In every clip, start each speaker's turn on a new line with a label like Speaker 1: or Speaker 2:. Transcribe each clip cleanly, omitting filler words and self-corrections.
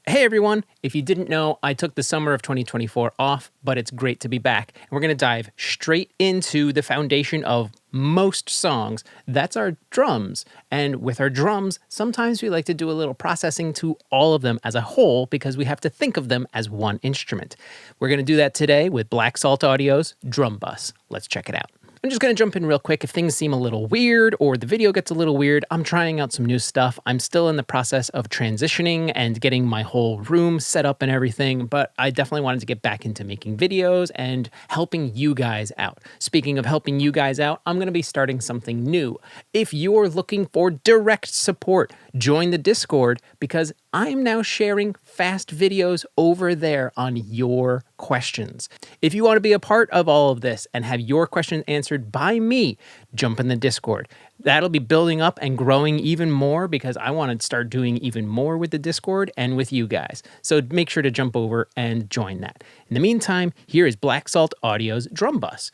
Speaker 1: Hey everyone, if you didn't know, I took the summer of 2024 off, but it's great to be back. And we're going to dive straight into the foundation of most songs. That's our drums. And with our drums, sometimes we like to do a little processing to all of them as a whole because we have to think of them as one instrument. We're going to do that today with Black Salt Audio's Drum Bus. Let's check it out. I'm just going to jump in real quick. If things seem a little weird or the video gets a little weird, I'm trying out some new stuff. I'm still in the process of transitioning and getting my whole room set up and everything, but I definitely wanted to get back into making videos and helping you guys out. Speaking of helping you guys out, I'm going to be starting something new. If you're looking for direct support, join the Discord because I'm now sharing fast videos over there on your questions. If you want to be a part of all of this and have your questions answered by me, jump in the Discord. That'll be building up and growing even more because I want to start doing even more with the Discord and with you guys. So make sure to jump over and join that. In the meantime, here is Black Salt Audio's Drum Bus.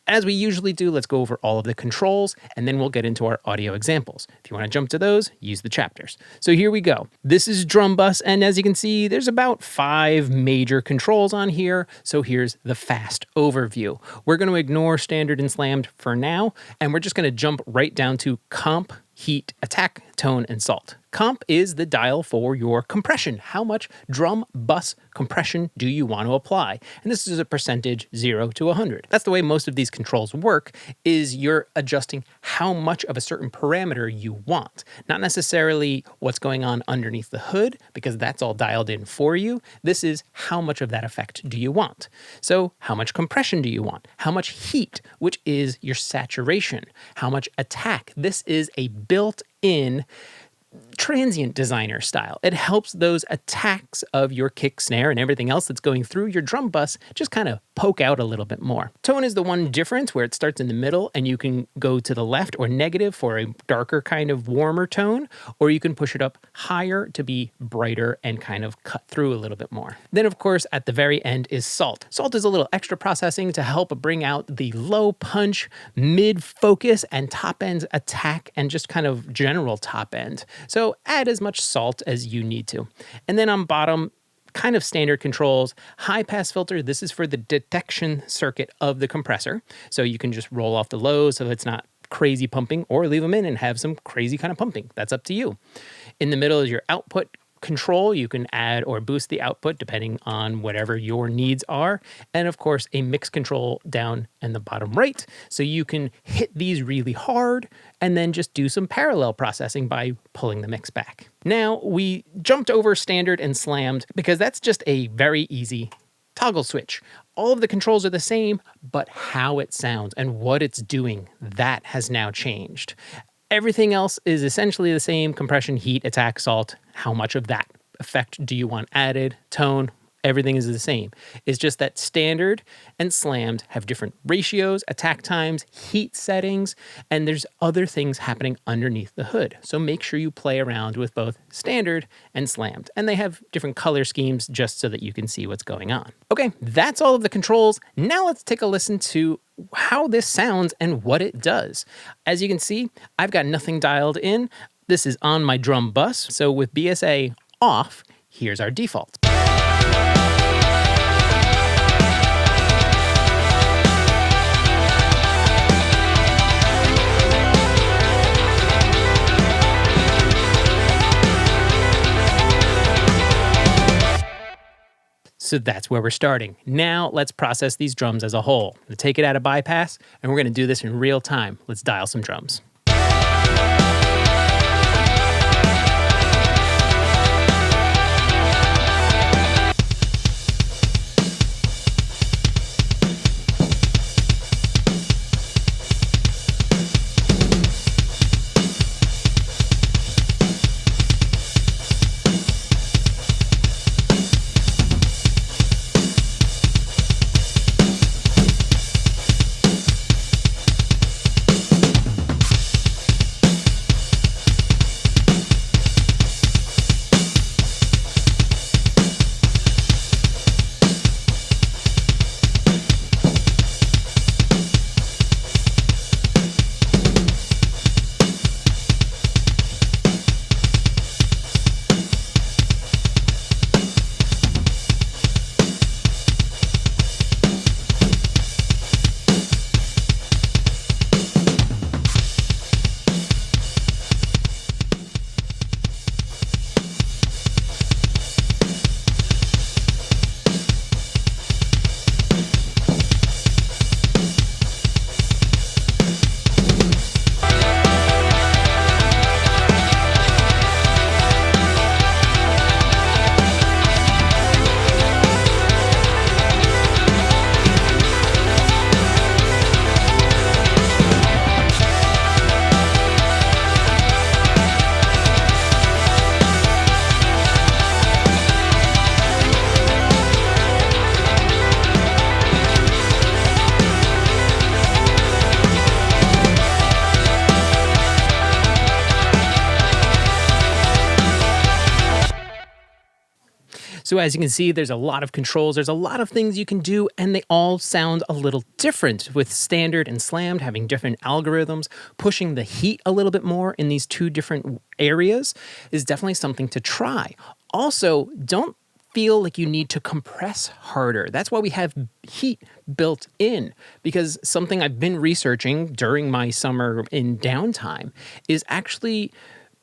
Speaker 1: As we usually do, let's go over all of the controls, and then we'll get into our audio examples. If you want to jump to those, use the chapters. So here we go. This is Drum Bus, and as you can see, there's about 5 major controls on here. So here's the fast overview. We're going to ignore standard and slammed for now, and we're just going to jump right down to comp, heat, attack, tone, and salt. Comp is the dial for your compression. How much drum bus compression do you want to apply? And this is a percentage 0 to 100. That's the way most of these controls work, is you're adjusting how much of a certain parameter you want. Not necessarily what's going on underneath the hood, because that's all dialed in for you. This is how much of that effect do you want? So how much compression do you want? How much heat, which is your saturation? How much attack? This is a built-in transient designer style. It helps those attacks of your kick, snare, and everything else that's going through your drum bus just kind of poke out a little bit more. Tone is the one difference where it starts in the middle and you can go to the left or negative for a darker kind of warmer tone, or you can push it up higher to be brighter and kind of cut through a little bit more. Then of course at the very end is salt. Salt is a little extra processing to help bring out the low punch, mid focus, and top end attack and just kind of general top end. So add as much salt as you need to. And then on bottom, kind of standard controls, high pass filter. This is for the detection circuit of the compressor. So you can just roll off the lows so it's not crazy pumping, or leave them in and have some crazy kind of pumping. That's up to you. In the middle is your output control. You can add or boost the output depending on whatever your needs are. And of course, a mix control down in the bottom right. So you can hit these really hard and then just do some parallel processing by pulling the mix back. Now we jumped over standard and slammed because that's just a very easy toggle switch. All of the controls are the same, but how it sounds and what it's doing, that has now changed. Everything else is essentially the same: compression, heat, attack, salt. How much of that effect do you want added? Tone, everything is the same. It's just that standard and slammed have different ratios, attack times, heat settings, and there's other things happening underneath the hood. So make sure you play around with both standard and slammed. And they have different color schemes just so that you can see what's going on. Okay, that's all of the controls. Now let's take a listen to how this sounds and what it does. As you can see, I've got nothing dialed in. This is on my drum bus. So with BSA off, here's our default. So that's where we're starting. Now let's process these drums as a whole. We'll take it out of bypass, and we're going to do this in real time. Let's dial some drums. So as you can see, there's a lot of controls, there's a lot of things you can do, and they all sound a little different, with standard and slammed having different algorithms. Pushing the heat a little bit more in these two different areas is definitely something to try. Also, don't feel like you need to compress harder. That's why we have heat built in, because something I've been researching during my summer in downtime is actually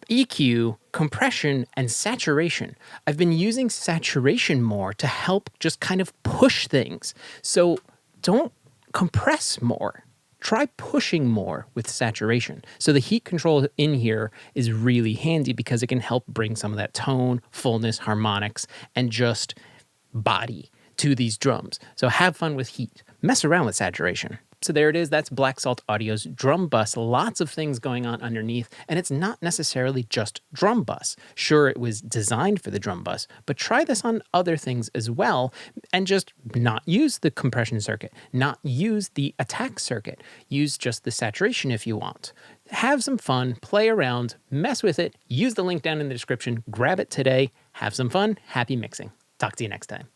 Speaker 1: EQ, compression, and saturation. I've been using saturation more to help just kind of push things. So don't compress more. Try pushing more with saturation. So the heat control in here is really handy because it can help bring some of that tone, fullness, harmonics, and just body to these drums. So have fun with heat. Mess around with saturation. So there it is. That's Black Salt Audio's drum bus. Lots of things going on underneath, and it's not necessarily just drum bus. Sure, it was designed for the drum bus, but try this on other things as well, and just not use the compression circuit, not use the attack circuit. Use just the saturation if you want. Have some fun, play around, mess with it. Use the link down in the description. Grab it today. Have some fun. Happy mixing. Talk to you next time.